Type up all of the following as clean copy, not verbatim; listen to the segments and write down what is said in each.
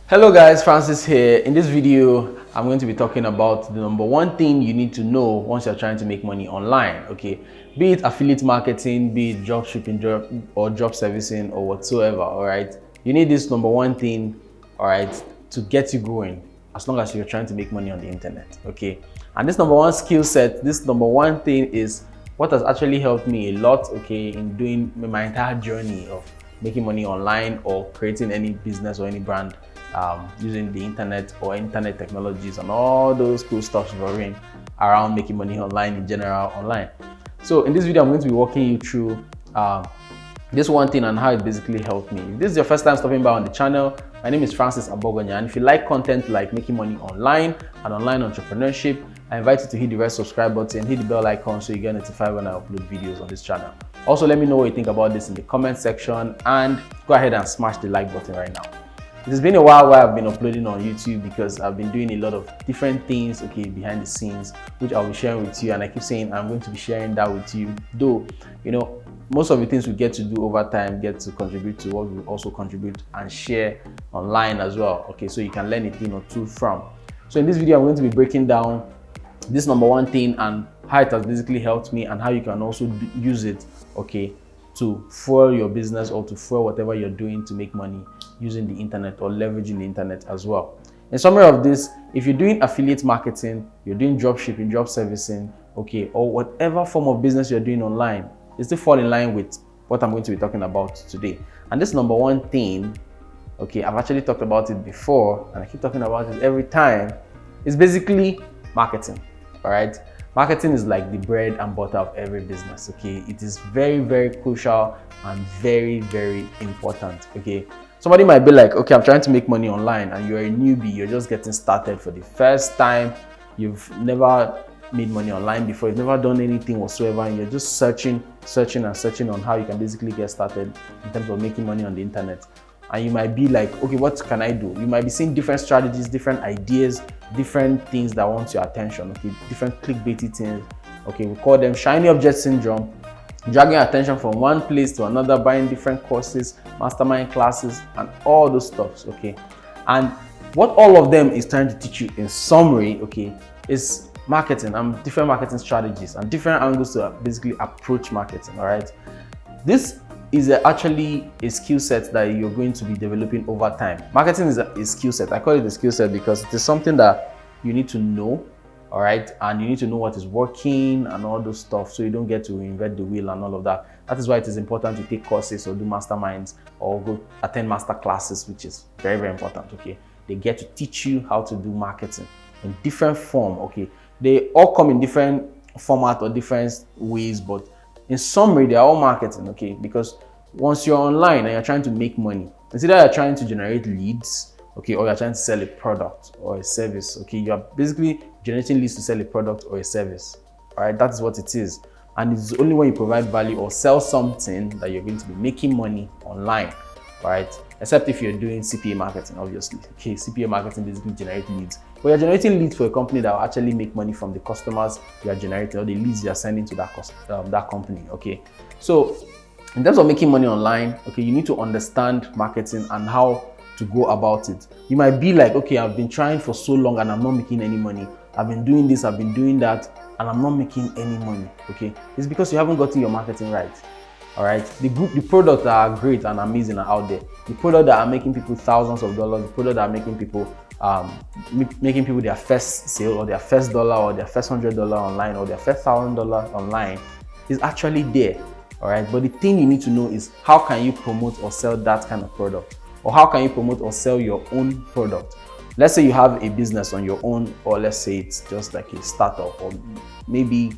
Hello guys, Francis here. In this video, I'm going to be talking about the number one thing you need to know once you're trying to make money online, okay? Be it affiliate marketing, be it job shipping or job servicing or whatsoever, all right? You need this number one thing, all right, to get you going as long as you're trying to make money on the internet, okay? And this number one skill set, this number one thing is what has actually helped me a lot, okay, in doing my entire journey of making money online or creating any business or any brand using the internet or internet technologies and all those cool stuff revolving around making money online in general online. So in this video, I'm going to be walking you through this one thing and how it basically helped me. If this is your first time stopping by on the channel, my name is Francis Abogonya, and if you like content like making money online and online entrepreneurship, I invite you to hit the red subscribe button, hit the bell icon so you get notified when I upload videos on this channel. Also, let me know what you think about this in the comment section and go ahead and smash the like button right now. It has been a while I've been uploading on YouTube because I've been doing a lot of different things, okay, behind the scenes, which I'll be sharing with you. And I keep saying I'm going to be sharing that with you, though, you know, most of the things we get to do over time get to contribute to what we also contribute and share online as well, okay, so you can learn a thing or two from. So in this video, I'm going to be breaking down this number one thing and how it has basically helped me and how you can also use it, okay, to fuel your business or to fuel whatever you're doing to make money using the internet or leveraging the internet as well. In summary of this, if you're doing affiliate marketing, you're doing drop shipping, job servicing, okay, or whatever form of business you're doing online, it still fall in line with what I'm going to be talking about today. And this number one thing, okay, I've actually talked about it before and I keep talking about it every time, is basically marketing, all right? Marketing is like the bread and butter of every business, okay? It is very, very crucial and very, very important, okay? Somebody might be like, okay, I'm trying to make money online and you're a newbie, you're just getting started for the first time, you've never made money online before, you've never done anything whatsoever, and you're just searching on how you can basically get started in terms of making money on the internet. And you might be like, okay, what can I do? You might be seeing different strategies, different ideas, different things that want your attention, okay, different clickbaity things, okay, we call them shiny object syndrome, dragging your attention from one place to another, buying different courses, mastermind classes, and all those stuffs, okay. And what all of them is trying to teach you in summary, okay, is marketing and different marketing strategies and different angles to basically approach marketing, all right. This is actually a skill set that you're going to be developing over time. Marketing is a skill set. I call it a skill set because it is something that you need to know, all right, and you need to know what is working and all those stuff so you don't get to reinvent the wheel and all of that. That is why it is important to take courses or do masterminds or go attend master classes, which is very, very important, okay. They get to teach you how to do marketing in different form, okay. They all come in different format or different ways, but in summary, they are all marketing, okay? Because once you're online and you're trying to make money, it's either you're trying to generate leads, okay, or you're trying to sell a product or a service, okay? You're basically generating leads to sell a product or a service, all right? That's what it is. And it's only when you provide value or sell something that you're going to be making money online, all right? Except if you're doing CPA marketing, obviously, okay? CPA marketing basically generates leads. But you're generating leads for a company that will actually make money from the customers you are generating or the leads you are sending to that company, okay? So in terms of making money online, okay, you need to understand marketing and how to go about it. You might be like, okay, I've been trying for so long and I'm not making any money. I've been doing this, I've been doing that, and I'm not making any money, okay? It's because you haven't gotten your marketing right. All right, the products that are great and amazing are out there. The products that are making people thousands of dollars, the products that are making people their first sale or their first dollar or their first $100 online or their first $1,000 online is actually there. All right, but the thing you need to know is how can you promote or sell that kind of product, or how can you promote or sell your own product. Let's say you have a business on your own, or let's say it's just like a startup, or maybe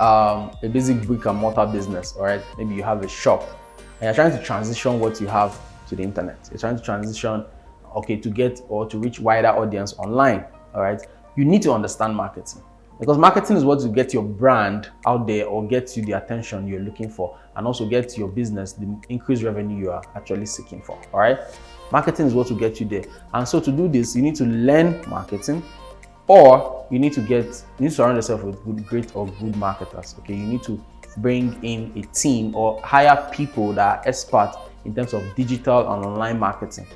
a basic brick and mortar business, all right? Maybe you have a shop and you're trying to transition what you have to the internet. You're trying to transition, okay, to get or to reach wider audience online, all right? You need to understand marketing because marketing is what will get your brand out there or get you the attention you're looking for and also get your business the increased revenue you are actually seeking for, all right? Marketing is what will get you there. And so to do this, you need to learn marketing, or you need to surround yourself with great or good marketers, okay? You need to bring in a team or hire people that are experts in terms of digital and online marketing.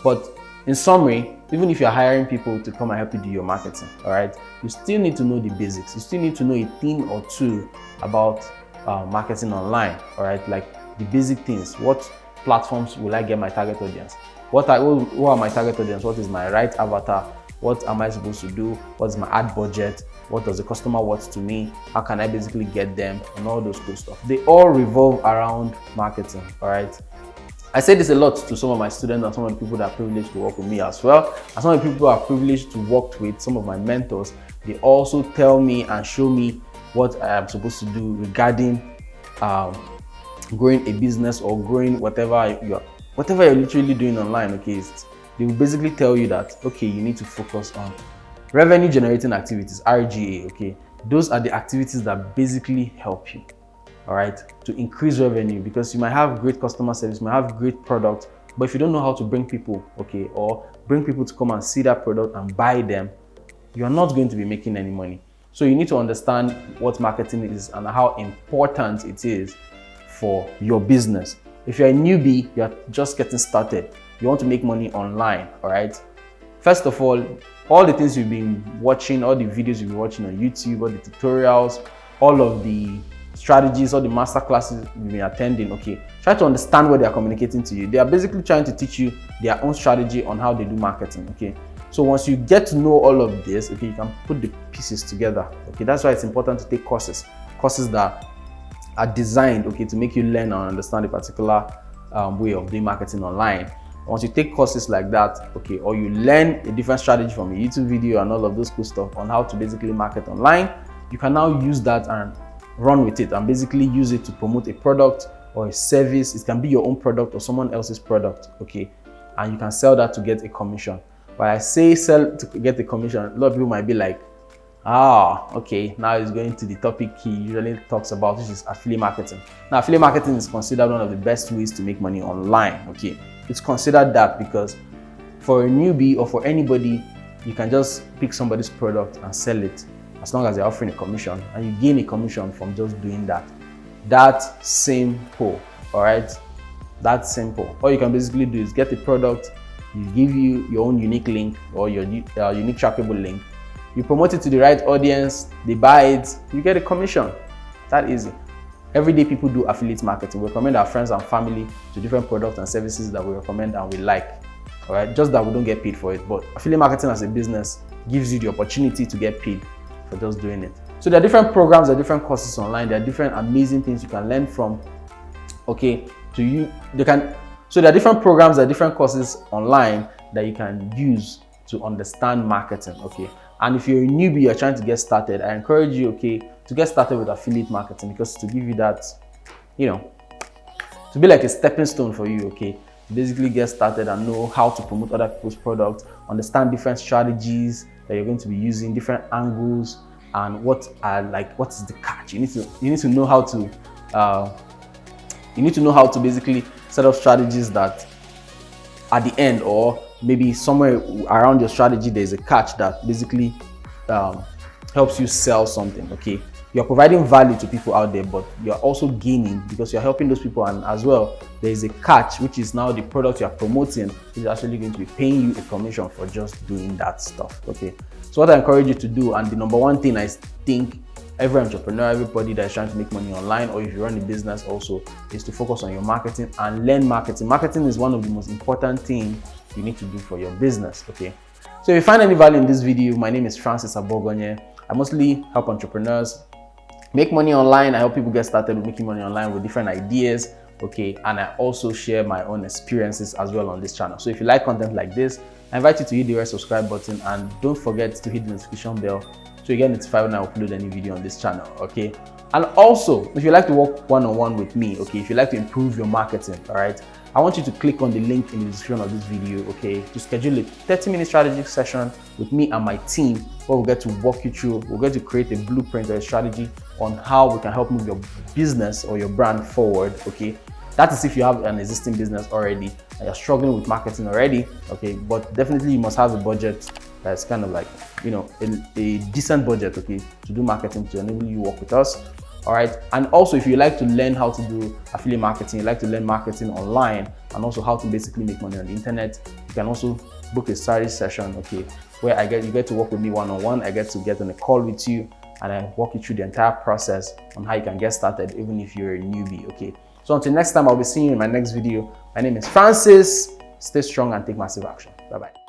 But In summary, even if you're hiring people to come and help you do your marketing, all right, you still need to know the basics. You still need to know a thing or two about marketing online, all right, like the basic things. What platforms will I get my target audience? Who are my target audience? What is my right avatar? What am I supposed to do? What's my ad budget? What does the customer want to me? How can I basically get them? And all those cool stuff. They all revolve around marketing, all right? I say this a lot to some of my students and some of the people that are privileged to work with me as well. And some of the people who are privileged to work with, some of my mentors, they also tell me and show me what I am supposed to do regarding growing a business or growing whatever you're literally doing online. Okay, they will basically tell you that, okay, you need to focus on revenue generating activities, RGA. Okay, those are the activities that basically help you, all right, to increase revenue, because you might have great customer service, you might have great product, but if you don't know how to bring people, okay, or bring people to come and see that product and buy them, you're not going to be making any money. So you need to understand what marketing is and how important it is for your business. If you're a newbie, you're just getting started, you want to make money online, all right, first of all the things you've been watching, all the videos you've been watching on YouTube, all the tutorials, all of the strategies, all the master classes you've been attending, okay, try to understand what they are communicating to you. They are basically trying to teach you their own strategy on how they do marketing, okay. So once you get to know all of this, okay, you can put the pieces together, okay. That's why it's important to take courses that are designed, okay, to make you learn and understand a particular way of doing marketing online. Once you take courses like that, okay, or you learn a different strategy from a YouTube video and all of those cool stuff on how to basically market online, you can now use that and run with it and basically use it to promote a product or a service. It can be your own product or someone else's product, okay, and you can sell that to get a commission. When I say sell to get a commission, a lot of people might be like, okay, now it's going to the topic he usually talks about, which is affiliate marketing. Now, affiliate marketing is considered one of the best ways to make money online, okay. It's considered that because for a newbie or for anybody, you can just pick somebody's product and sell it as long as they're offering a commission, and you gain a commission from just doing that. That's simple, all right? That's simple. All you can basically do is get a product, you give you your own unique link or your unique trackable link, you promote it to the right audience, they buy it, you get a commission. That easy. Every day people do affiliate marketing. We recommend our friends and family to different products and services that we recommend and we like, all right? Just that we don't get paid for it, but affiliate marketing as a business gives you the opportunity to get paid for just doing it. So there are different programs, there are different courses online, there are different amazing things you can learn from, okay, so there are different programs, there are different courses online that you can use to understand marketing, okay. And if you're a newbie, you're trying to get started, I encourage you, okay, to get started with affiliate marketing, because to give you that, to be like a stepping stone for you, okay, basically get started and know how to promote other people's products, understand different strategies that you're going to be using, different angles, and what is the catch. You need to know how to basically set up strategies that at the end, or maybe somewhere around your strategy, there's a catch that basically helps you sell something, okay. You're providing value to people out there, but you're also gaining because you're helping those people, and as well there is a catch, which is now the product you're promoting is actually going to be paying you a commission for just doing that stuff, okay. So what I encourage you to do, and the number one thing I think every entrepreneur, everybody that is trying to make money online, or if you run a business also, is to focus on your marketing and learn marketing. Marketing is one of the most important things you need to do for your business, okay. So if you find any value in this video, my name is Francis Abogonye. I mostly help entrepreneurs make money online. I help people get started with making money online with different ideas, okay, and I also share my own experiences as well on this channel. So if you like content like this, I invite you to hit the red subscribe button, and don't forget to hit the notification bell so you get notified when I upload any video on this channel, okay. And also, if you like to work one-on-one with me, okay, if you like to improve your marketing, all right, I want you to click on the link in the description of this video, okay, to schedule a 30-minute strategic session with me and my team, where we'll get to walk you through, we'll get to create a blueprint or a strategy on how we can help move your business or your brand forward, okay. That is if you have an existing business already and you're struggling with marketing already, okay, but definitely you must have a budget that's kind of like, a decent budget, okay, to do marketing to enable you work with us. All right, and also if you like to learn how to do affiliate marketing, you like to learn marketing online, and also how to basically make money on the internet, you can also book a study session, okay, where you get to work with me one-on-one. I get to get on a call with you and I walk you through the entire process on how you can get started even if you're a newbie, okay. So until next time, I'll be seeing you in my next video. My name is Francis. Stay strong and take massive action. Bye-bye.